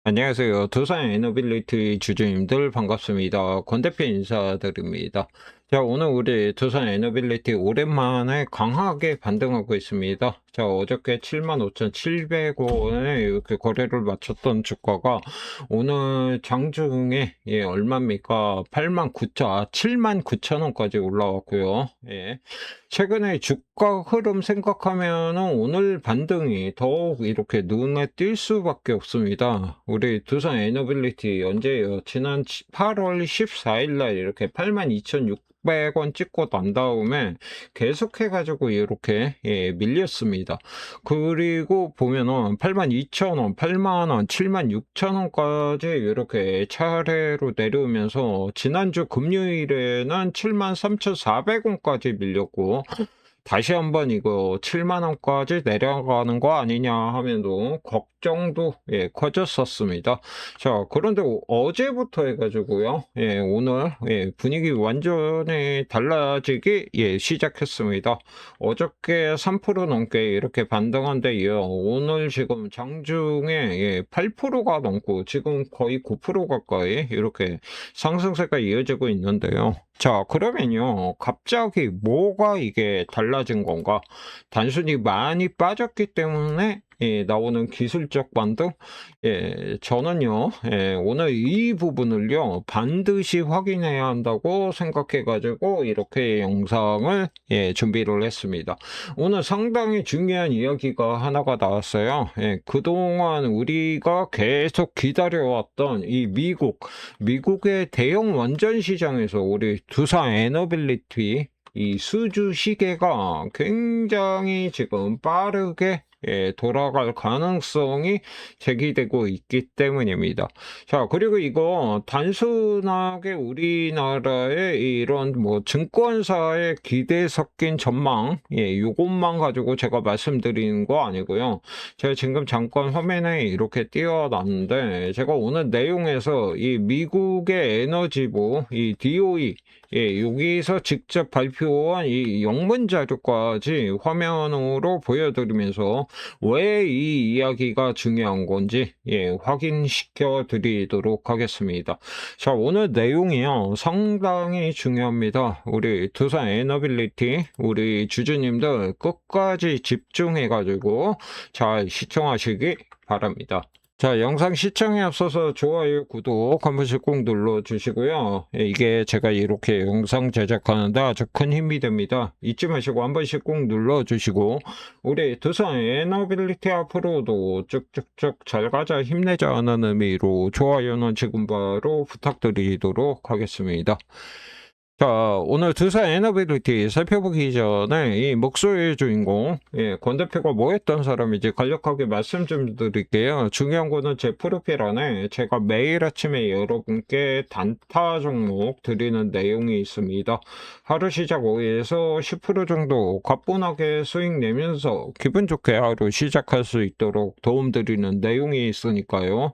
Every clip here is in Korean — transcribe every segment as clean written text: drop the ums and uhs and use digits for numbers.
안녕하세요. 두산 에너빌리티 주주님들 반갑습니다. 권 대표 인사드립니다. 자, 오늘 우리 두산 에너빌리티 오랜만에 강하게 반등하고 있습니다. 자, 어저께 75,700원에 이렇게 거래를 마쳤던 주가가 오늘 장중에 얼마입니까? 79,000원까지 올라왔고요. 예. 최근에 주가 흐름 생각하면은 오늘 반등이 더욱 이렇게 눈에 띌 수밖에 없습니다. 우리 두산 에너빌리티 언제요? 지난 8월 14일 날 이렇게 82,600원 찍고 난 다음에 계속해가지고 이렇게 밀렸습니다. 그리고 보면은 82,000원, 8만원, 76,000원까지 이렇게 차례로 내려오면서 지난주 금요일에는 73,400원까지 밀렸고 다시 한번 이거 7만 원까지 내려가는 거 아니냐 하면서 걱정도 커졌었습니다. 자, 그런데 어제부터 해가지고요. 오늘 분위기 완전히 달라지기 시작했습니다. 어저께 3% 넘게 이렇게 반등한데요. 오늘 지금 장중에 8%가 넘고 지금 거의 9% 가까이 이렇게 상승세가 이어지고 있는데요. 자, 그러면요. 갑자기 뭐가 이게 달라진 건가? 단순히 많이 빠졌기 때문에 나오는 기술적 반등? 저는요, 오늘 이 부분을요, 반드시 확인해야 한다고 생각해가지고, 이렇게 영상을, 준비를 했습니다. 오늘 상당히 중요한 이야기가 하나가 나왔어요. 그동안 우리가 계속 기다려왔던 이 미국의 대형 원전 시장에서 우리 두산 에너빌리티 이 수주 시계가 굉장히 지금 빠르게 돌아갈 가능성이 제기되고 있기 때문입니다. 자, 그리고 이거 단순하게 우리나라의 이런 뭐 증권사의 기대 섞인 전망, 요것만 가지고 제가 말씀드리는 거 아니고요. 제가 지금 잠깐 화면에 이렇게 띄워놨는데, 제가 오늘 내용에서 이 미국의 에너지부, 이 DOE, 여기서 직접 발표한 이 영문 자료까지 화면으로 보여드리면서 왜 이 이야기가 중요한 건지 확인시켜 드리도록 하겠습니다. 자, 오늘 내용이요. 상당히 중요합니다. 우리 두산 에너빌리티, 우리 주주님들 끝까지 집중해 가지고 잘 시청하시기 바랍니다. 자, 영상 시청에 앞서서 좋아요, 구독 한 번씩 꼭 눌러주시고요. 이게 제가 이렇게 영상 제작하는데 아주 큰 힘이 됩니다. 잊지 마시고 한 번씩 꼭 눌러주시고 우리 두산 에너빌리티 앞으로도 쭉쭉쭉 잘 가자 힘내자 하는 의미로 좋아요는 지금 바로 부탁드리도록 하겠습니다. 자, 오늘 두산 에너빌리티 살펴보기 전에 이 목소리의 주인공, 권 대표가 뭐 했던 사람인지 간략하게 말씀 좀 드릴게요. 중요한 거는 제 프로필 안에 제가 매일 아침에 여러분께 단타 종목 드리는 내용이 있습니다. 하루 시작 5에서 10% 정도 가뿐하게 수익 내면서 기분 좋게 하루 시작할 수 있도록 도움 드리는 내용이 있으니까요.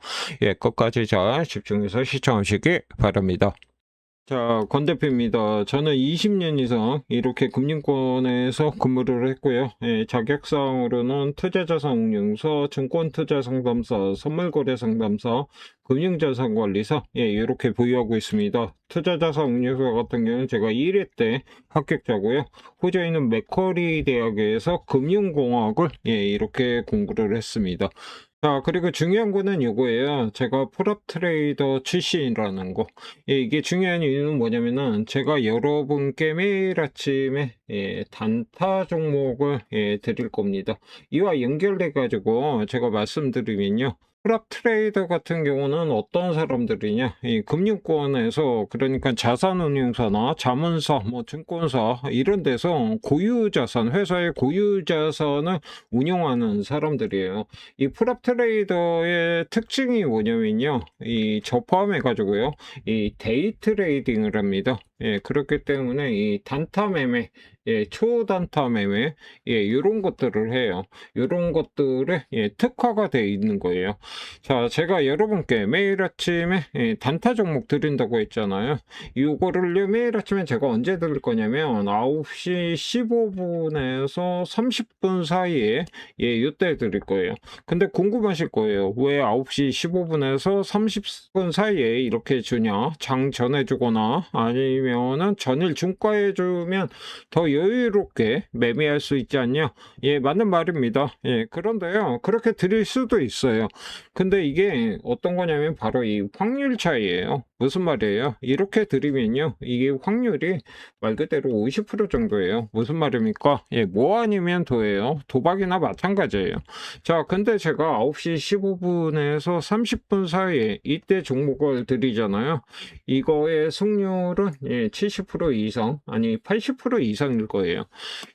끝까지 잘 집중해서 시청하시기 바랍니다. 자, 권 대표입니다. 저는 20년 이상 이렇게 금융권에서 근무를 했고요. 자격사항으로는 투자자산운용사, 증권투자상담사, 선물거래상담사, 금융자산관리사 이렇게 보유하고 있습니다. 투자자산운용사 같은 경우는 제가 1회 때 합격자고요. 호주에 있는 맥쿼리 대학에서 금융공학을 이렇게 공부를 했습니다. 자, 그리고 중요한 거는 이거예요. 제가 프롭 트레이더 출신이라는 거. 이게 중요한 이유는 뭐냐면은 제가 여러분께 매일 아침에 단타 종목을 드릴 겁니다. 이와 연결돼 가지고 제가 말씀드리면요. 프랍 트레이더 같은 경우는 어떤 사람들이냐? 이 금융권에서 그러니까 자산운용사나 자문사, 뭐 증권사 이런 데서 고유자산, 회사의 고유자산을 운용하는 사람들이에요. 이 프랍 트레이더의 특징이 뭐냐면요. 저 포함해가지고요. 이 데이 트레이딩을 합니다. 그렇기 때문에 이 단타 매매, 예, 초단타 매매, 예, 요런 것들을 해요. 요런 것들에, 예, 특화가 되어 있는 거예요. 자, 제가 여러분께 매일 아침에, 예, 단타 종목 드린다고 했잖아요. 요거를 매일 아침에 제가 언제 드릴 거냐면, 9시 15분에서 30분 사이에, 예, 요때 드릴 거예요. 근데 궁금하실 거예요. 왜 9시 15분에서 30분 사이에 이렇게 주냐? 장 전에 주거나, 아니면은 전일 중가에 주면 더 여유롭게 매매할 수 있지 않냐? 예, 맞는 말입니다. 예, 그런데요, 그렇게 드릴 수도 있어요. 근데 이게 어떤 거냐면 바로 이 확률 차이예요. 무슨 말이에요? 이렇게 드리면요, 이게 확률이 말 그대로 50% 정도예요. 무슨 말입니까? 예, 뭐 아니면 도예요. 도박이나 마찬가지예요. 자, 근데 제가 9시 15분에서 30분 사이에 이때 종목을 드리잖아요. 이거의 승률은 예, 70% 이상, 아니 80% 이상일 거예요.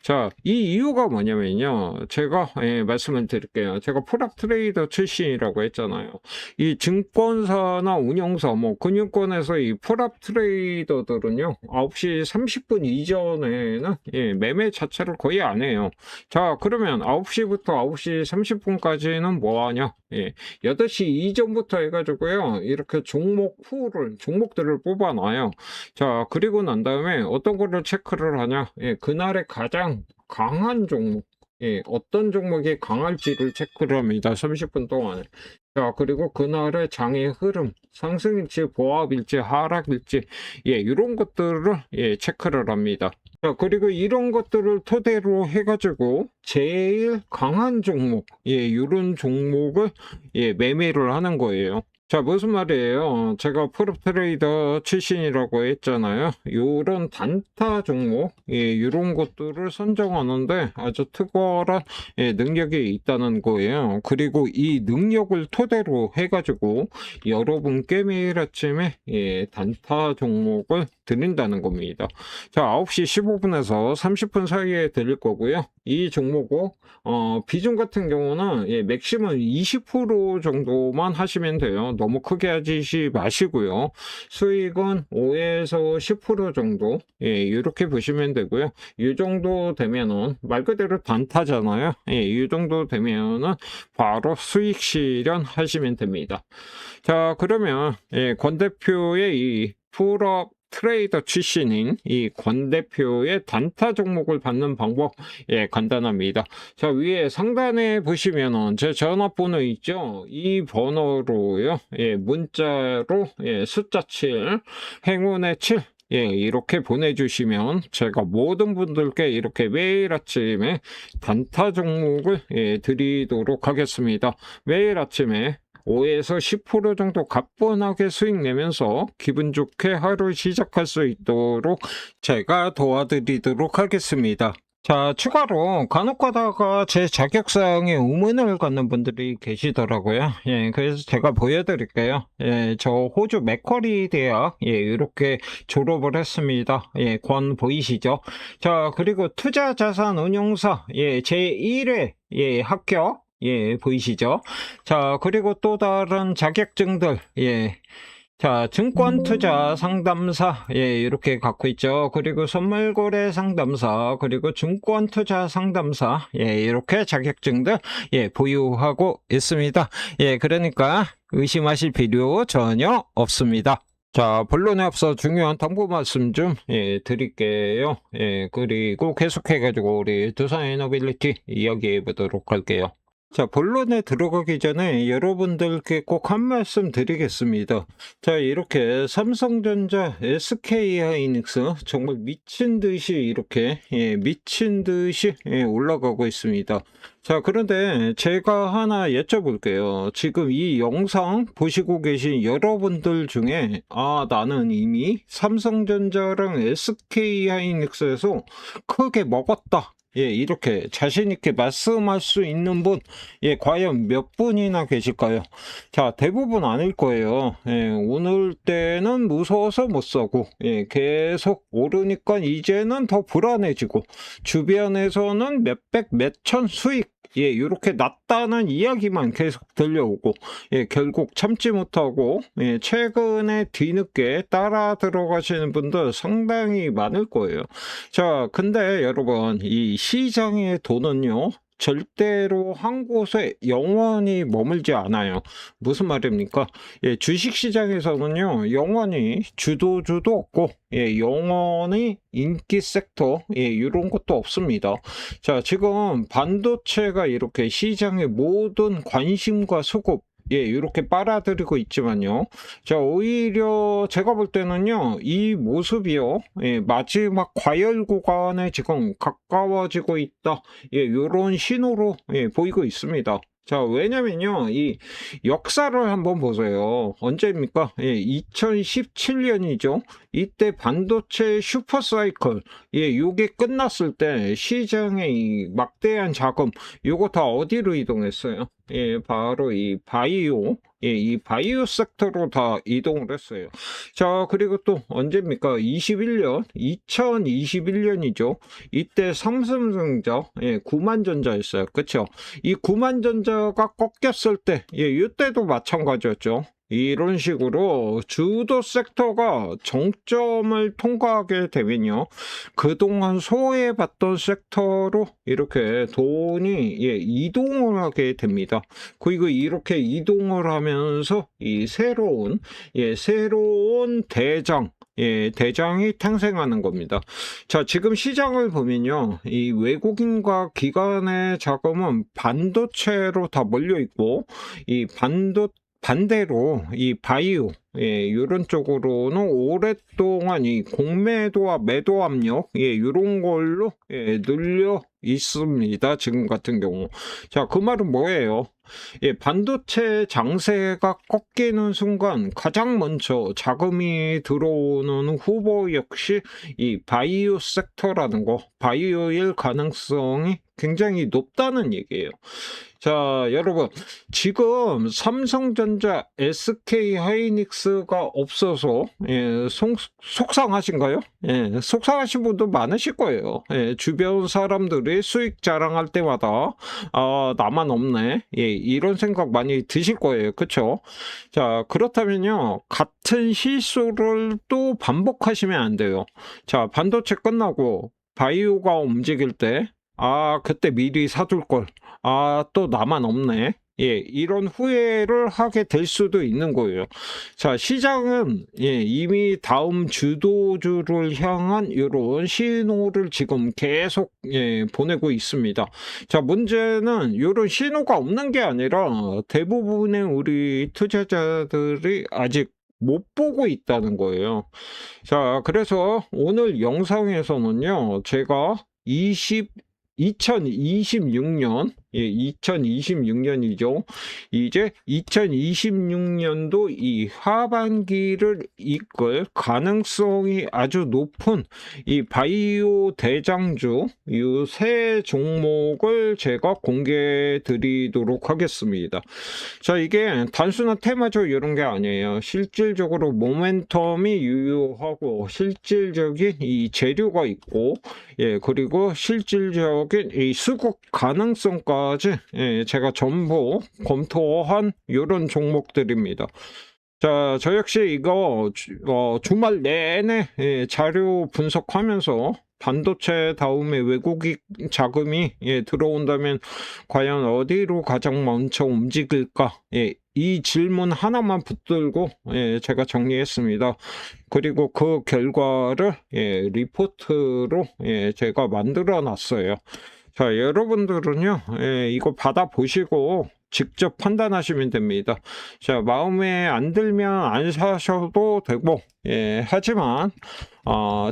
자, 이 이유가 뭐냐면요. 제가 예, 말씀을 드릴게요. 제가 프랍 트레이더 출신이라고 했잖아요. 이 증권사나 운영사, 뭐 금융권에서 이 프랍 트레이더들은요. 9시 30분 이전에는 예, 매매 자체를 거의 안 해요. 자, 그러면 9시부터 9시 30분까지는 뭐 하냐? 예, 8시 이전부터 해가지고요. 이렇게 종목들을 뽑아놔요. 자, 그리고 난 다음에 어떤 거를 체크를 하냐? 예, 그날의 가장 강한 종목. 예, 어떤 종목이 강할지를 체크를 합니다. 30분 동안에. 자, 그리고 그날의 장의 흐름, 상승일지, 보합일지, 하락일지, 예, 이런 것들을, 예, 체크를 합니다. 자, 그리고 이런 것들을 토대로 해가지고, 제일 강한 종목, 예, 이런 종목을, 예, 매매를 하는 거예요. 자, 무슨 말이에요? 제가 프로 트레이더 출신이라고 했잖아요. 요런 단타 종목, 예, 요런 것들을 선정하는데 아주 특별한 예, 능력이 있다는 거예요. 그리고 이 능력을 토대로 해가지고 여러분께 매일 아침에 예, 단타 종목을 드린다는 겁니다. 자, 9시 15분에서 30분 사이에 드릴 거고요. 이 종목은 비중 같은 경우는 예, 맥시멈 20% 정도만 하시면 돼요. 너무 크게 하지 마시고요. 수익은 5에서 10% 정도 예, 이렇게 보시면 되고요. 이 정도 되면은 말 그대로 단타잖아요. 예, 이 정도 되면은 바로 수익 실현하시면 됩니다. 자, 그러면 예, 권 대표의 이 풀업 트레이더 출신인 이 권 대표의 단타 종목을 받는 방법 예 간단합니다. 자, 위에 상단에 보시면은 제 전화번호 있죠? 이 번호로요. 예, 문자로 예, 숫자 7 행운의 7 예, 이렇게 보내주시면 제가 모든 분들께 이렇게 매일 아침에 단타 종목을 예, 드리도록 하겠습니다. 매일 아침에 5에서 10% 정도 가뿐하게 수익 내면서 기분 좋게 하루 시작할 수 있도록 제가 도와드리도록 하겠습니다. 자, 추가로 간혹 가다가 제 자격사항에 의문을 갖는 분들이 계시더라고요. 예, 그래서 제가 보여드릴게요. 예, 저 호주 맥쿼리 대학, 예, 이렇게 졸업을 했습니다. 예, 권 보이시죠? 자, 그리고 투자자산운용사, 예, 제1회, 예, 합격. 예, 보이시죠? 자, 그리고 또 다른 자격증들, 예. 자, 증권투자 상담사, 예, 이렇게 갖고 있죠. 그리고 선물거래 상담사, 그리고 증권투자 상담사, 예, 이렇게 자격증들, 예, 보유하고 있습니다. 예, 그러니까 의심하실 필요 전혀 없습니다. 자, 본론에 앞서 중요한 당부 말씀 좀 예, 드릴게요. 예, 그리고 계속해가지고 우리 두산 에너빌리티 이야기해 보도록 할게요. 자, 본론에 들어가기 전에 여러분들께 꼭 한 말씀 드리겠습니다. 자, 이렇게 삼성전자, SK하이닉스 정말 미친 듯이 이렇게 미친 듯이 올라가고 있습니다. 자, 그런데 제가 하나 여쭤볼게요. 지금 이 영상 보시고 계신 여러분들 중에 나는 이미 삼성전자랑 SK하이닉스에서 크게 먹었다. 예, 이렇게 자신있게 말씀할 수 있는 분, 예, 과연 몇 분이나 계실까요? 자, 대부분 아닐 거예요. 예, 오늘 때는 무서워서 못 사고, 예, 계속 오르니까 이제는 더 불안해지고, 주변에서는 몇백, 몇천 수익, 예, 요렇게 낮다는 이야기만 계속 들려오고, 예, 결국 참지 못하고, 예, 최근에 뒤늦게 따라 들어가시는 분들 상당히 많을 거예요. 자, 근데 여러분, 이 시장의 돈은요, 절대로 한 곳에 영원히 머물지 않아요. 무슨 말입니까? 예, 주식 시장에서는요, 영원히 주도주도 없고, 예, 영원히 인기 섹터, 예, 이런 것도 없습니다. 자, 지금 반도체가 이렇게 시장의 모든 관심과 수급, 예, 이렇게 빨아들이고 있지만요. 자, 오히려 제가 볼 때는요, 이 모습이요, 예, 마지막 과열 구간에 지금 가까워지고 있다. 예, 요런 신호로, 예, 보이고 있습니다. 자, 왜냐면요, 이 역사를 한번 보세요. 언제입니까? 예, 2017년이죠. 이때 반도체 슈퍼사이클, 예, 요게 끝났을 때 시장의 이 막대한 자금, 요거 다 어디로 이동했어요? 예, 바로 이 바이오, 예, 이 바이오 섹터로 다 이동을 했어요. 자, 그리고 또 언제입니까? 2021년이죠. 이때 삼성전자, 예, 구만전자였어요. 그쵸? 이 구만전자가 꺾였을 때, 예, 이때도 마찬가지였죠. 이런 식으로 주도 섹터가 정점을 통과하게 되면요. 그동안 소외받던 섹터로 이렇게 돈이, 예, 이동을 하게 됩니다. 그리고 이렇게 이동을 하면서 이 새로운, 예, 새로운 대장, 예, 대장이 탄생하는 겁니다. 자, 지금 시장을 보면요. 이 외국인과 기관의 자금은 반도체로 다 몰려 있고, 이 반대로 이 바이오, 예, 이런 쪽으로는 오랫동안 이 공매도와 매도 압력, 예, 이런 걸로, 예, 눌려 있습니다. 지금 같은 경우. 자, 그 말은 뭐예요? 예, 반도체 장세가 꺾이는 순간 가장 먼저 자금이 들어오는 후보 역시 이 바이오 섹터라는 거, 바이오일 가능성이 굉장히 높다는 얘기예요. 자, 여러분, 지금 삼성전자, SK 하이닉스가 없어서, 예, 속상하신가요? 예, 속상하신 분도 많으실 거예요. 예, 주변 사람들이 수익 자랑할 때마다, 아, 나만 없네. 예, 이런 생각 많이 드실 거예요. 그쵸? 자, 그렇다면요, 같은 실수를 또 반복하시면 안 돼요. 자, 반도체 끝나고, 바이오가 움직일 때, 아, 그때 미리 사둘 걸. 아, 또 나만 없네. 예, 이런 후회를 하게 될 수도 있는 거예요. 자, 시장은, 예, 이미 다음 주도주를 향한 이런 신호를 지금 계속, 예, 보내고 있습니다. 자, 문제는 이런 신호가 없는 게 아니라 대부분의 우리 투자자들이 아직 못 보고 있다는 거예요. 자, 그래서 오늘 영상에서는요, 제가 2026년, 예, 2026년이죠. 이제 2026년도 이 하반기를 이끌 가능성이 아주 높은 이 바이오 대장주, 이 세 종목을 제가 공개해 드리도록 하겠습니다. 자, 이게 단순한 테마죠. 이런 게 아니에요. 실질적으로 모멘텀이 유효하고, 실질적인 이 재료가 있고, 예, 그리고 실질적인 이 수급 가능성까지, 예, 제가 전부 검토한 이런 종목들입니다. 자, 저 역시 이거 주말 내내, 예, 자료 분석하면서 반도체 다음에 외국인 자금이, 예, 들어온다면 과연 어디로 가장 먼저 움직일까? 예, 이 질문 하나만 붙들고, 예, 제가 정리했습니다. 그리고 그 결과를, 예, 리포트로, 예, 제가 만들어 놨어요. 자, 여러분들은요, 예, 이거 받아보시고 직접 판단하시면 됩니다. 자, 마음에 안 들면 안 사셔도 되고, 예, 하지만,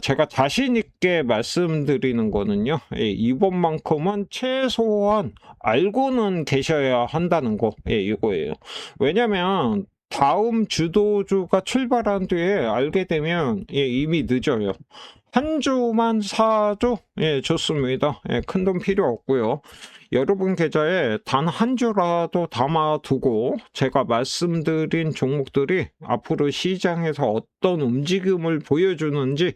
제가 자신 있게 말씀드리는 거는요, 예, 이번만큼은 최소한 알고는 계셔야 한다는 거, 예, 이거예요. 왜냐면, 다음 주도주가 출발한 뒤에 알게 되면, 예, 이미 늦어요. 한 주만 사도 좋습니다. 큰돈 필요 없고요. 여러분 계좌에 단 한 주라도 담아두고 제가 말씀드린 종목들이 앞으로 시장에서 어떤 움직임을 보여주는지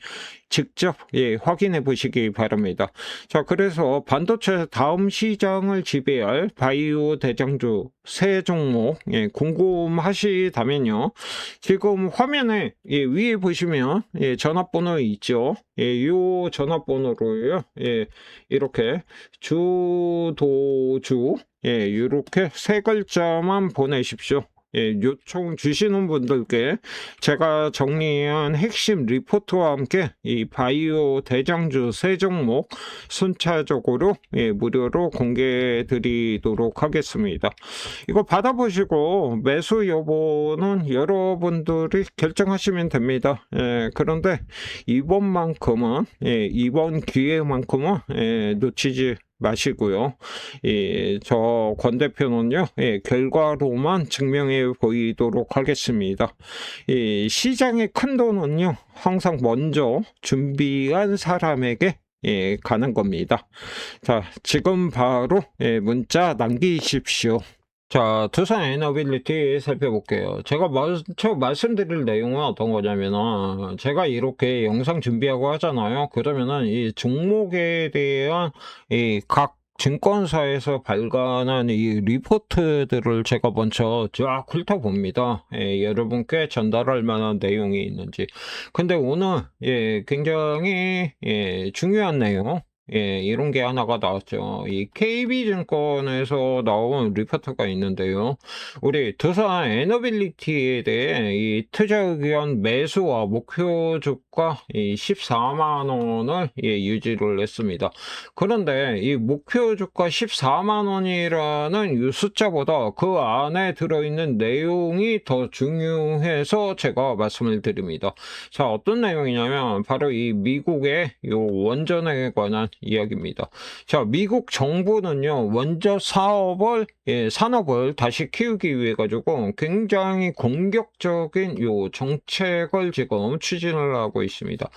직접 확인해 보시기 바랍니다. 자, 그래서 반도체 다음 시장을 지배할 바이오 대장주 세 종목 궁금하시다면요. 지금 화면에 위에 보시면 전화번호 있죠. 요 전화번호로요. 이렇게 주도주 이렇게 세 글자만 보내십시오. 요청 주시는 분들께 제가 정리한 핵심 리포트와 함께 이 바이오 대장주 세 종목 순차적으로 무료로 공개해 드리도록 하겠습니다. 이거 받아보시고 매수 여부는 여러분들이 결정하시면 됩니다. 그런데 이번만큼은 이번 기회만큼은 놓치지 마시고요. 저 권 대표는요, 결과로만 증명해 보이도록 하겠습니다. 시장의 큰 돈은요, 항상 먼저 준비한 사람에게 가는 겁니다. 자, 지금 바로 문자 남기십시오. 자, 두산 에너빌리티 살펴볼게요. 제가 먼저 말씀드릴 내용은 어떤 거냐면은, 제가 이렇게 영상 준비하고 하잖아요. 그러면은 이 종목에 대한 각 증권사에서 발간한 이 리포트들을 제가 먼저 쫙 훑어봅니다. 여러분께 전달할 만한 내용이 있는지. 근데 오늘 굉장히 중요한 내용, 이런 게 하나가 나왔죠. 이 KB증권에서 나온 리포트가 있는데요. 우리 두산 에너빌리티에 대해 이 투자 의견 매수와 목표 주가 14만 원을 유지를 했습니다. 그런데 이 목표 주가 14만 원이라는 이 숫자보다 그 안에 들어있는 내용이 더 중요해서 제가 말씀을 드립니다. 자, 어떤 내용이냐면 바로 이 미국의 요 원전에 관한 이야기입니다. 자, 미국 정부는요, 원전 산업을 다시 키우기 위해 가지고 굉장히 공격적인 요 정책을 지금 추진을 하고 있습니다.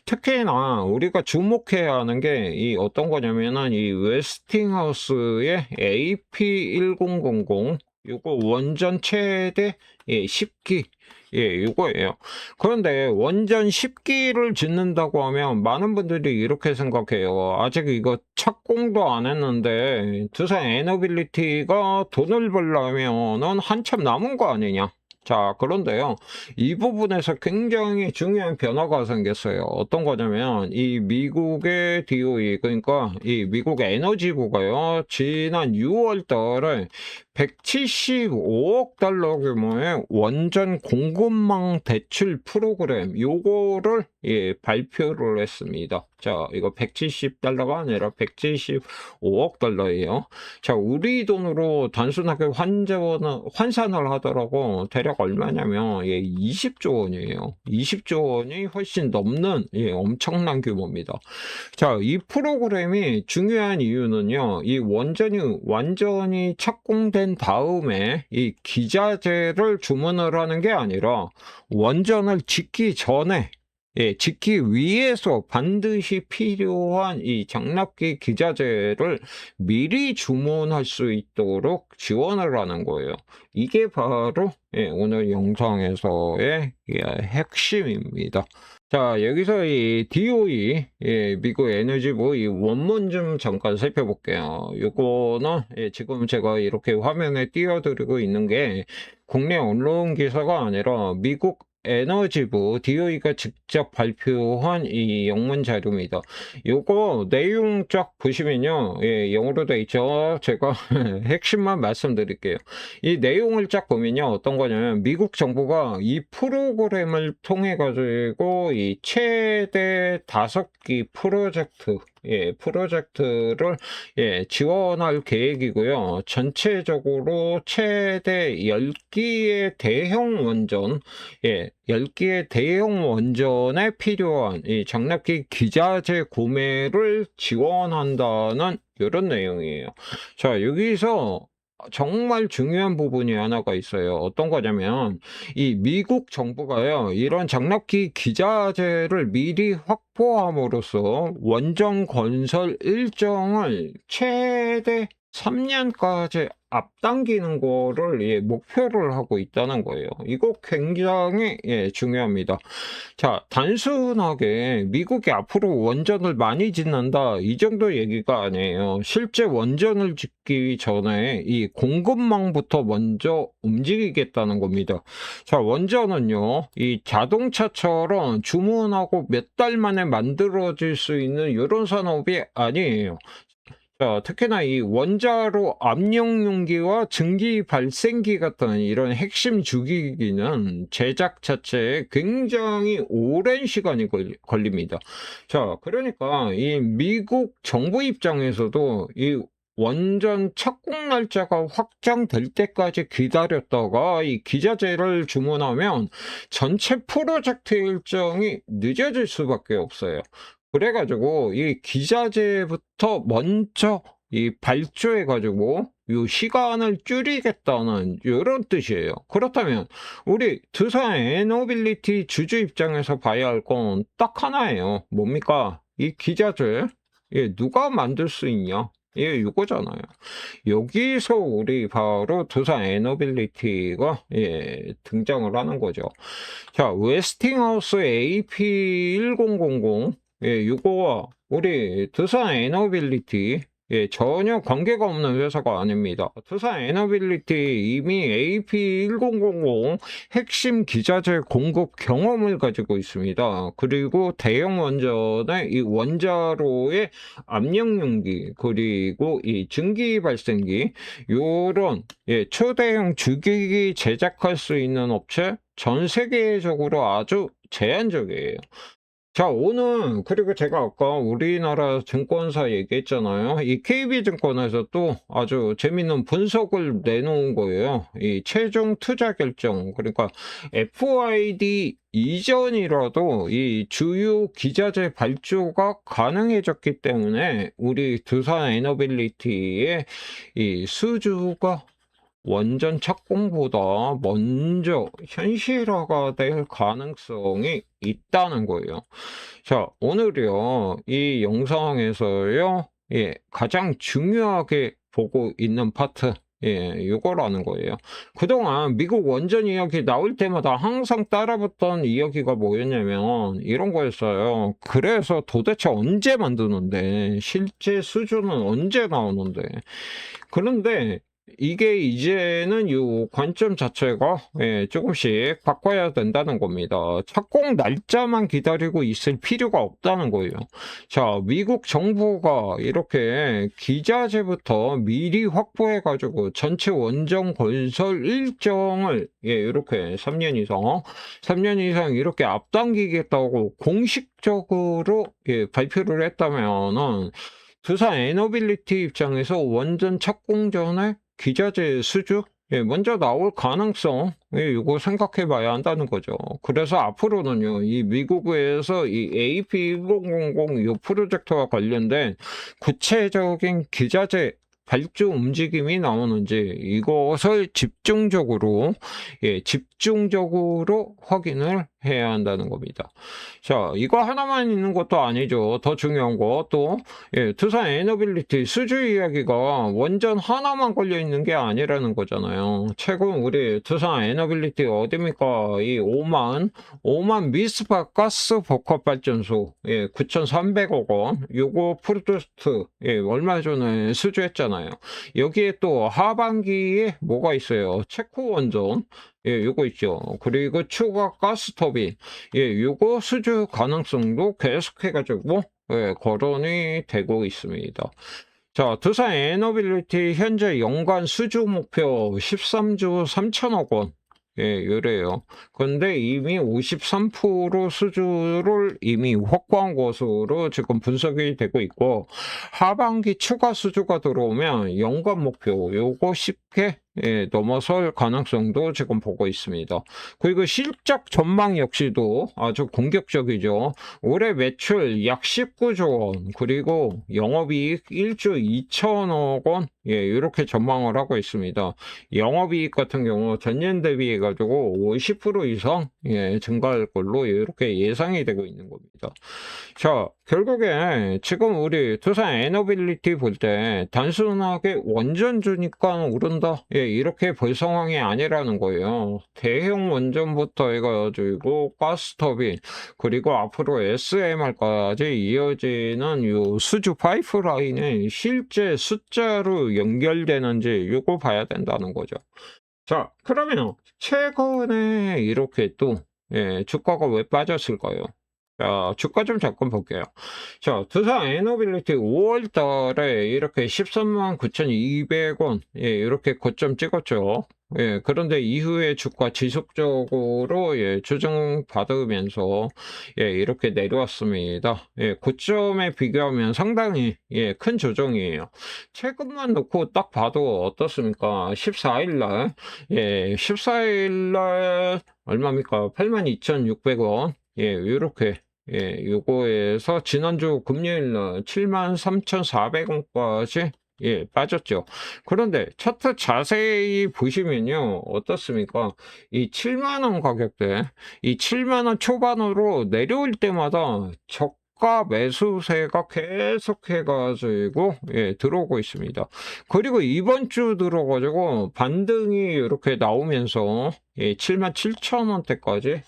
특히나 우리가 주목해야 하는 게 이 어떤 거냐면은 이 웨스팅하우스의 AP1000 요거 원전 최대 10기 이거예요. 그런데 원전 10기를 짓는다고 하면 많은 분들이 이렇게 생각해요. 아직 이거 착공도 안 했는데 두산 에너빌리티가 돈을 벌려면은 한참 남은 거 아니냐. 자, 그런데요, 이 부분에서 굉장히 중요한 변화가 생겼어요. 어떤 거냐면, 이 미국의 DOE, 그러니까 이 미국 에너지부가요, 지난 6월 달에 175억 달러 규모의 원전 공급망 대출 프로그램, 요거를 발표를 했습니다. 자, 이거 170달러가 아니라 175억 달러예요. 자, 우리 돈으로 단순하게 환산을 하더라고 대략 얼마냐면 20조 원이에요. 20조 원이 훨씬 넘는 엄청난 규모입니다. 자, 이 프로그램이 중요한 이유는요, 이 원전이 완전히 착공된 다음에 이 기자재를 주문을 하는 게 아니라 원전을 짓기 전에 짓기 위해서 반드시 필요한 이 장납기 기자재를 미리 주문할 수 있도록 지원을 하는 거예요. 이게 바로 오늘 영상에서의 핵심입니다. 자, 여기서 이 DOE, 미국 에너지부 이 원문 좀 잠깐 살펴볼게요. 요거는 지금 제가 이렇게 화면에 띄워드리고 있는 게 국내 언론 기사가 아니라 미국 에너지부 DOE가 직접 발표한 이 영문 자료입니다. 요거 내용 쫙 보시면요, 영어로 돼 있죠. 제가 핵심만 말씀드릴게요. 이 내용을 쫙 보면요, 어떤 거냐면 미국 정부가 이 프로그램을 통해 가지고 이 최대 5기 프로젝트를 지원할 계획이고요. 전체적으로 최대 10기의 대형 원전, 10기의 대형 원전에 필요한 이 장납기 기자재 구매를 지원한다는 이런 내용이에요. 자, 여기서 정말 중요한 부분이 하나가 있어요. 어떤 거냐면 이 미국 정부가요. 이런 장납기 기자재를 미리 확보함으로써 원전 건설 일정을 최대 3년까지 앞당기는 거를 목표를 하고 있다는 거예요. 이거 굉장히 중요합니다. 자, 단순하게 미국이 앞으로 원전을 많이 짓는다 이 정도 얘기가 아니에요. 실제 원전을 짓기 전에 이 공급망부터 먼저 움직이겠다는 겁니다. 자, 원전은요, 이 자동차처럼 주문하고 몇 달 만에 만들어질 수 있는 이런 산업이 아니에요. 자, 특히나 이 원자로 압력 용기와 증기 발생기 같은 이런 핵심 주기기는 제작 자체에 굉장히 오랜 시간이 걸립니다. 자, 그러니까 이 미국 정부 입장에서도 이 원전 착공 날짜가 확정될 때까지 기다렸다가 이 기자재를 주문하면 전체 프로젝트 일정이 늦어질 수밖에 없어요. 그래가지고 이 기자재부터 먼저 이 발주해가지고 요 시간을 줄이겠다는 이런 뜻이에요. 그렇다면 우리 두산 에너빌리티 주주 입장에서 봐야 할 건 딱 하나예요. 뭡니까? 이 기자재 누가 만들 수 있냐? 이거잖아요. 여기서 우리 바로 두산 에너빌리티가 등장을 하는 거죠. 자, 웨스팅하우스 AP1000 이거와 우리 두산 에너빌리티 전혀 관계가 없는 회사가 아닙니다. 두산 에너빌리티 이미 AP1000 핵심 기자재 공급 경험을 가지고 있습니다. 그리고 대형 원전의 이 원자로의 압력용기 그리고 이 증기 발생기 요런 초대형 주기기 제작할 수 있는 업체 전 세계적으로 아주 제한적이에요. 자, 오늘 그리고 제가 아까 우리나라 증권사 얘기했잖아요. 이 KB증권에서 또 아주 재밌는 분석을 내놓은 거예요. 이 최종 투자 결정 그러니까 FID 이전이라도 이 주요 기자재 발주가 가능해졌기 때문에 우리 두산 에너빌리티의 이 수주가 원전 착공보다 먼저 현실화가 될 가능성이 있다는 거예요. 자, 오늘요, 이 영상에서요, 가장 중요하게 보고 있는 파트, 요거라는 거예요. 그동안 미국 원전 이야기 나올 때마다 항상 따라붙던 이야기가 뭐였냐면, 이런 거였어요. 그래서 도대체 언제 만드는데, 실제 수준은 언제 나오는데. 그런데, 이게 이제는 요 관점 자체가 조금씩 바꿔야 된다는 겁니다. 착공 날짜만 기다리고 있을 필요가 없다는 거예요. 자, 미국 정부가 이렇게 기자재부터 미리 확보해 가지고 전체 원전 건설 일정을 이렇게 3년 이상 이렇게 앞당기겠다고 공식적으로 발표를 했다면은 두산 에너빌리티 입장에서 원전 착공 전에 기자재 수주 먼저 나올 가능성 이거 생각해 봐야 한다는 거죠. 그래서 앞으로는요 이 미국에서 이 AP1000 이 프로젝트와 관련된 구체적인 기자재 발주 움직임이 나오는지 이것을 집중적으로 확인을 해야 한다는 겁니다. 자, 이거 하나만 있는 것도 아니죠. 더 중요한 것도 두산 에너빌리티 수주 이야기가 원전 하나만 걸려 있는 게 아니라는 거잖아요. 최근 우리 두산 에너빌리티 어디입니까? 이 5만 미스파 가스 복합 발전소 9,300억 원 요거 프로젝트 얼마 전에 수주했잖아요. 여기에 또 하반기에 뭐가 있어요? 체코 원전 요거 있죠. 그리고 추가 가스터빈 요거 수주 가능성도 계속해가지고 거론이 되고 있습니다. 자, 두산 에너빌리티 현재 연간 수주 목표 13조 3천억 원. 요래요. 근데 이미 53% 수주를 이미 확보한 것으로 지금 분석이 되고 있고, 하반기 추가 수주가 들어오면 연간 목표, 요거 쉽게 넘어설 가능성도 지금 보고 있습니다. 그리고 실적 전망 역시도 아주 공격적이죠. 올해 매출 약 19조 원, 그리고 영업이익 1조 2천억 원, 이렇게 전망을 하고 있습니다. 영업이익 같은 경우 전년 대비해 가지고 50% 이상 증가할 걸로 이렇게 예상이 되고 있는 겁니다. 자, 결국에 지금 우리 두산 에너빌리티 볼 때 단순하게 원전주니까 오른다, 이렇게 볼 상황이 아니라는 거예요. 대형 원전부터 해가지고 가스터빈, 그리고 앞으로 SMR까지 이어지는 요 수주 파이프라인이 실제 숫자로 연결되는지 요거 봐야 된다는 거죠. 자, 그러면 최근에 이렇게 또 주가가 왜 빠졌을까요? 자, 주가 좀 잠깐 볼게요. 자, 두산 에너빌리티 5월 달에 이렇게 13만 9,200원, 이렇게 고점 찍었죠. 그런데 이후에 주가 지속적으로 조정받으면서 이렇게 내려왔습니다. 고점에 비교하면 상당히 큰 조정이에요. 최근만 놓고 딱 봐도 어떻습니까? 14일 날, 14일 날 얼마입니까? 82,600원. 요렇게, 요거에서 지난주 금요일 날 73,400원까지 빠졌죠. 그런데 차트 자세히 보시면요, 어떻습니까? 이 7만원 가격대, 이 7만원 초반으로 내려올 때마다 저가 매수세가 계속해가지고 들어오고 있습니다. 그리고 이번 주 들어가지고 반등이 이렇게 나오면서 77,000원대까지,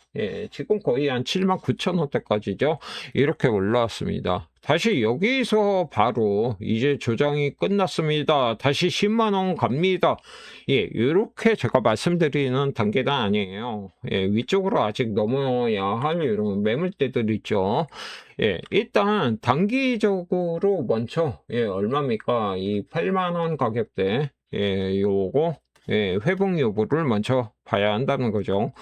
지금 거의 한 79,000원대까지죠. 이렇게 올라왔습니다. 다시 여기서 바로 이제 조정이 끝났습니다. 다시 10만원 갑니다. 이렇게 제가 말씀드리는 단계는 아니에요. 위쪽으로 아직 넘어야 할 이런 매물대들 있죠. 일단 단기적으로 먼저 얼마입니까? 이 8만원 가격대, 요거 회복 여부를 먼저 봐야 한다는 거죠.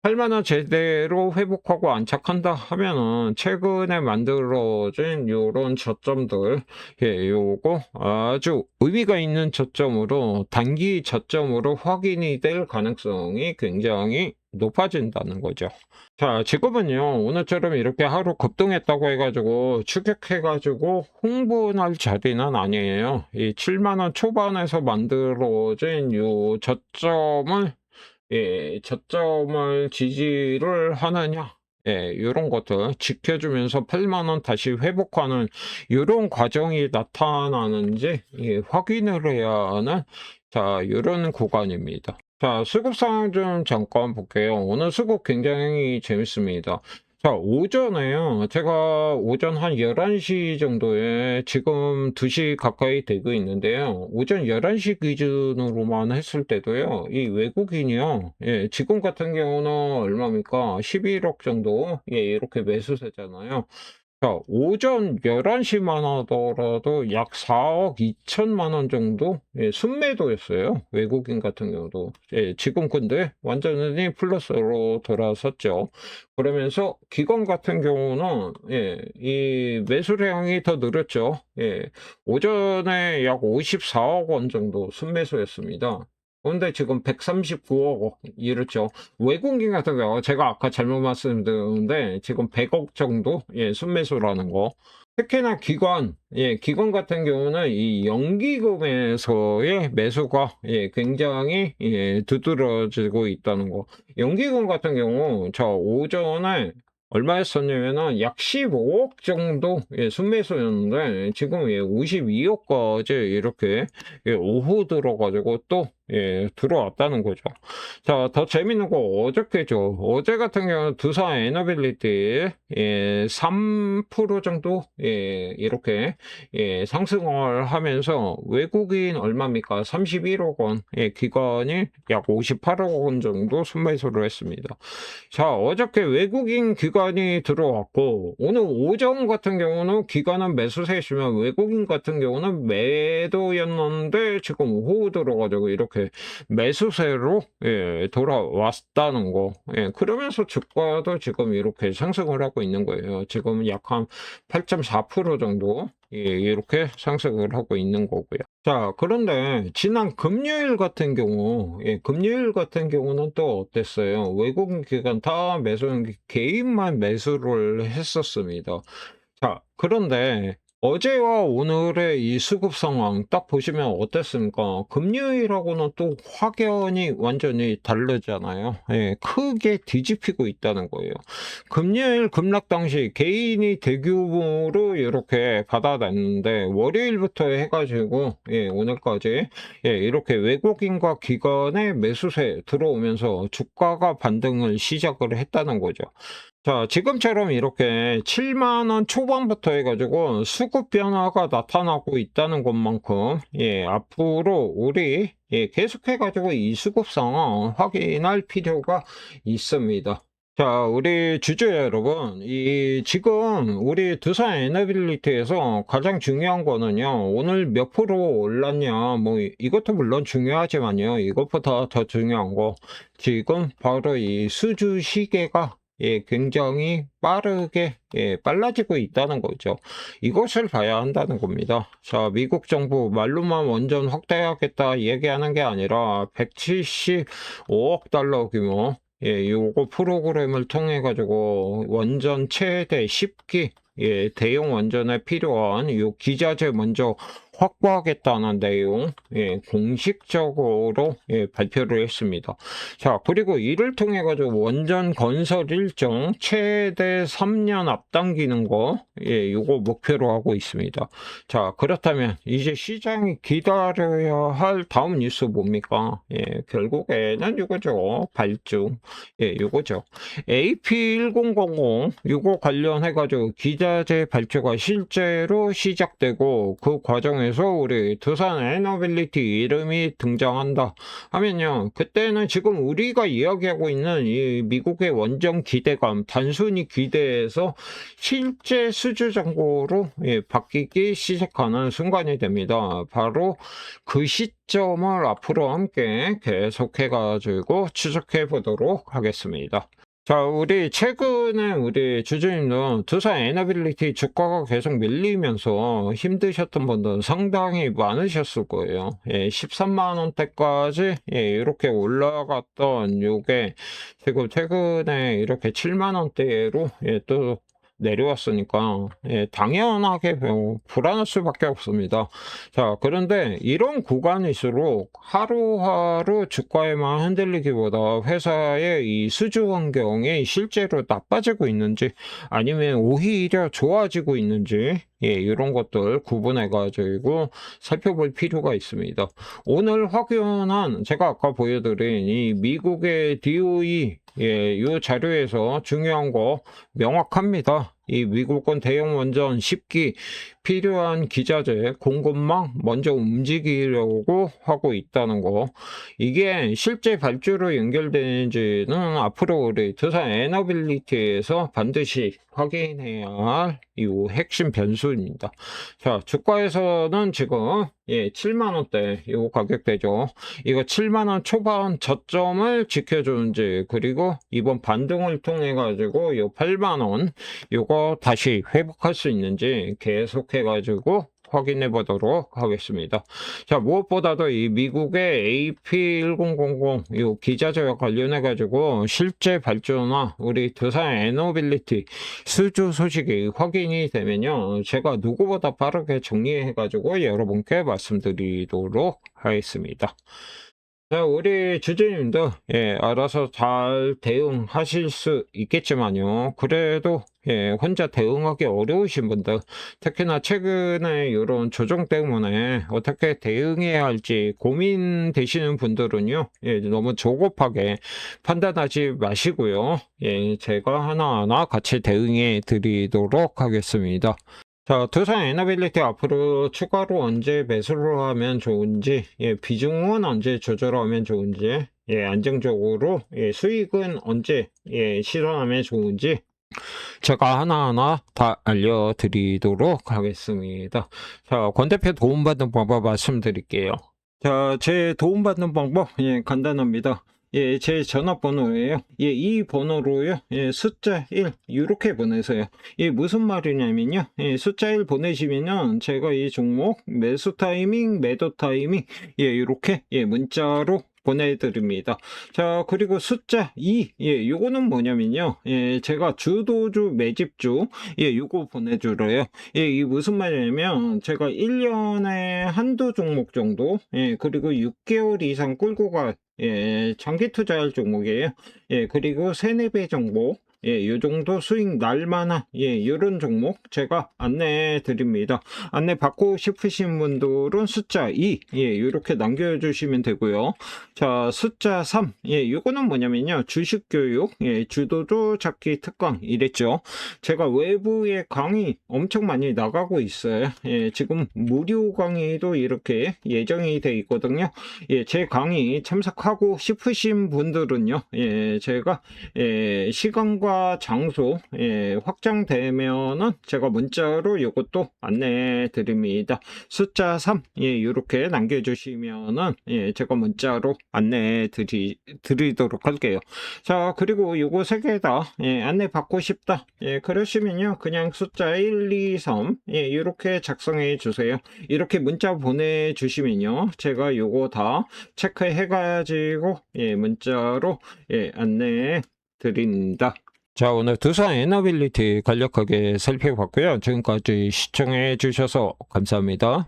8만원 제대로 회복하고 안착한다 하면은 최근에 만들어진 요런 저점들, 요거 아주 의미가 있는 저점으로, 단기 저점으로 확인이 될 가능성이 굉장히 높아진다는 거죠. 자, 지금은요, 오늘처럼 이렇게 하루 급등했다고 해가지고 추격해가지고 흥분할 자리는 아니에요. 이 7만원 초반에서 만들어진 요 저점을 저점을 지지를 하느냐, 요런 것들 지켜주면서 8만원 다시 회복하는 요런 과정이 나타나는지 확인을 해야 하는, 자, 요런 구간입니다. 자, 수급 상황 좀 잠깐 볼게요. 오늘 수급 굉장히 재밌습니다. 자, 오전에요. 제가 오전 한 11시 정도에 지금 2시 가까이 되고 있는데요. 오전 11시 기준으로만 했을 때도요, 이 외국인이요, 지금 같은 경우는 얼마입니까? 11억 정도, 이렇게 매수세잖아요. 자, 오전 11시만 하더라도 약 4억 2천만 원 정도 순매도였어요. 외국인 같은 경우도. 지금 근데 완전히 플러스로 돌아섰죠. 그러면서 기관 같은 경우는 이 매수량이 더 늘었죠. 오전에 약 54억 원 정도 순매수였습니다. 근데 지금 139억 원, 이렇죠. 외국인 같은 경우 제가 아까 잘못 말씀드렸는데 지금 100억 정도 순매수라는 거. 특히나 기관, 기관 같은 경우는 이 연기금에서의 매수가 굉장히 두드러지고 있다는 거. 연기금 같은 경우 저 오전에 얼마였었냐면은 약 15억 정도 순매수였는데 지금 52억까지 이렇게 오후 들어가지고 또 들어왔다는 거죠. 자, 더 재밌는 거 어저께죠. 어제 같은 경우는 두산 에너빌리티 3% 정도 이렇게 상승을 하면서 외국인 얼마입니까? 31억 원, 기관이 약 58억 원 정도 순매수를 했습니다. 자, 어저께 외국인 기관이 들어왔고 오늘 오전 같은 경우는 기관은 매수세였으면 외국인 같은 경우는 매도였는데 지금 오후 들어가지고 이렇게 이렇게 매수세로 돌아왔다는 거. 그러면서 주가도 지금 이렇게 상승을 하고 있는 거예요. 지금 약 한 8.4% 정도 이렇게 상승을 하고 있는 거고요. 자, 그런데 지난 금요일 같은 경우는 또 어땠어요? 외국인 기관 다 개인만 매수를 했었습니다. 자, 그런데 어제와 오늘의 이 수급 상황 딱 보시면 어땠습니까? 금요일하고는 또 확연히 완전히 다르잖아요. 크게 뒤집히고 있다는 거예요. 금요일 급락 당시 개인이 대규모로 이렇게 받아놨는데 월요일부터 해가지고 오늘까지 이렇게 외국인과 기관의 매수세 들어오면서 주가가 반등을 시작을 했다는 거죠. 자, 지금처럼 이렇게 7만 원 초반부터 해가지고 수급 변화가 나타나고 있다는 것만큼 앞으로 우리 계속해가지고 이 수급 상황 확인할 필요가 있습니다. 자, 우리 주주 여러분, 지금 우리 두산 에너빌리티에서 가장 중요한 거는요, 오늘 몇 프로 올랐냐, 뭐, 이것도 물론 중요하지만요, 이것보다 더 중요한 거, 지금 바로 이 수주 시계가 굉장히 빠르게 빨라지고 있다는 거죠. 이것을 봐야 한다는 겁니다. 자, 미국 정부 말로만 원전 확대하겠다 얘기하는 게 아니라 175억 달러 규모 요거 프로그램을 통해 가지고 원전 최대 10기 대형 원전에 필요한 요 기자재 먼저 확보하겠다는 내용 공식적으로 발표를 했습니다. 자, 그리고 이를 통해 가지고 원전 건설 일정 최대 3년 앞당기는 거 요거 목표로 하고 있습니다. 자, 그렇다면 이제 시장이 기다려야 할 다음 뉴스 뭡니까? 결국에는 요거죠. 발주. 요거죠. AP1000 요거 관련해 가지고 기자재 발주가 실제로 시작되고 그 과정에서 우리 두산 에너빌리티 이름이 등장한다 하면요, 그때는 지금 우리가 이야기하고 있는 이 미국의 원전 기대감, 단순히 기대에서 실제 수주 정보로 바뀌기 시작하는 순간이 됩니다. 바로 그 시점을 앞으로 함께 계속해 가지고 추적해 보도록 하겠습니다. 자, 우리 최근에 우리 주주님도 두산 에너빌리티 주가가 계속 밀리면서 힘드셨던 분들 상당히 많으셨을 거예요. 13만 원대까지 이렇게 올라갔던 요게 지금 최근에 이렇게 7만 원대로 또 내려왔으니까 당연하게 불안할 수밖에 없습니다. 자, 그런데 이런 구간일수록 하루하루 주가에만 흔들리기보다 회사의 이 수주 환경이 실제로 나빠지고 있는지 아니면 오히려 좋아지고 있는지 이런 것들 구분해 가지고 살펴볼 필요가 있습니다. 오늘 확인한 제가 아까 보여드린 이 미국의 DOE 이 자료에서 중요한 거 명확합니다. 이 미국은 대형 원전 10기 필요한 기자재 공급망 먼저 움직이려고 하고 있다는 거. 이게 실제 발주로 연결되는지는 앞으로 우리 두산 에너빌리티에서 반드시 확인해야 할 이 핵심 변수입니다. 자, 주가에서는 지금 7만 원대 요 가격대죠. 이거 7만 원 초반 저점을 지켜주는지, 그리고 이번 반등을 통해 가지고 요 8만 원 요거 다시 회복할 수 있는지 계속해 가지고 확인해 보도록 하겠습니다. 자, 무엇보다도 이 미국의 AP1000 요 기자재와 관련해 가지고 실제 발주나 우리 두산 에너빌리티 수주 소식이 확인이 되면요, 제가 누구보다 빠르게 정리해 가지고 여러분께 말씀드리도록 하겠습니다. 자, 우리 주주님도 알아서 잘 대응하실 수 있겠지만요, 그래도 혼자 대응하기 어려우신 분들, 특히나 최근에 이런 조정 때문에 어떻게 대응해야 할지 고민되시는 분들은요, 너무 조급하게 판단하지 마시고요, 제가 하나하나 같이 대응해 드리도록 하겠습니다. 자, 두산 에너빌리티 앞으로 추가로 언제 매수를 하면 좋은지, 비중은 언제 조절하면 좋은지, 안정적으로, 수익은 언제, 실현하면 좋은지, 제가 하나하나 다 알려드리도록 하겠습니다. 자, 권 대표 도움받는 방법 말씀드릴게요. 자, 제 도움받는 방법, 간단합니다. 제 전화번호예요. 이 번호로요, 숫자 1, 이렇게 보내세요. 무슨 말이냐면요, 숫자 1 보내시면은 제가 이 종목, 매수 타이밍, 매도 타이밍, 이렇게, 문자로 보내드립니다. 자, 그리고 숫자 2, 요거는 뭐냐면요, 제가 주도주, 매집주, 요거 보내주래요. 이 무슨 말이냐면 제가 1년에 한두 종목 정도, 그리고 6개월 이상 끌고 가, 장기 투자할 종목이에요. 그리고 3-4배 정도, 요 정도 수익 날 만한, 요런 종목 제가 안내해 드립니다. 안내 받고 싶으신 분들은 숫자 2, 요렇게 남겨주시면 되고요. 자, 숫자 3, 요거는 뭐냐면요, 주식 교육, 주도주 찾기 특강 이랬죠. 제가 외부에 강의 엄청 많이 나가고 있어요. 지금 무료 강의도 이렇게 예정이 돼 있거든요. 제 강의 참석하고 싶으신 분들은요, 제가 시간과 장소 확정되면은 제가 문자로 이것도 안내해 드립니다. 숫자 3, 이렇게 남겨주시면은 제가 문자로 안내해 드리도록 할게요. 자, 그리고 요거 3개 다 안내 받고 싶다, 그러시면요, 그냥 숫자 1, 2, 3, 이렇게 작성해 주세요. 이렇게 문자 보내주시면요, 제가 요거 다 체크해 가지고 문자로 안내해 드립니다. 자, 오늘 두산 에너빌리티 간략하게 살펴봤고요. 지금까지 시청해 주셔서 감사합니다.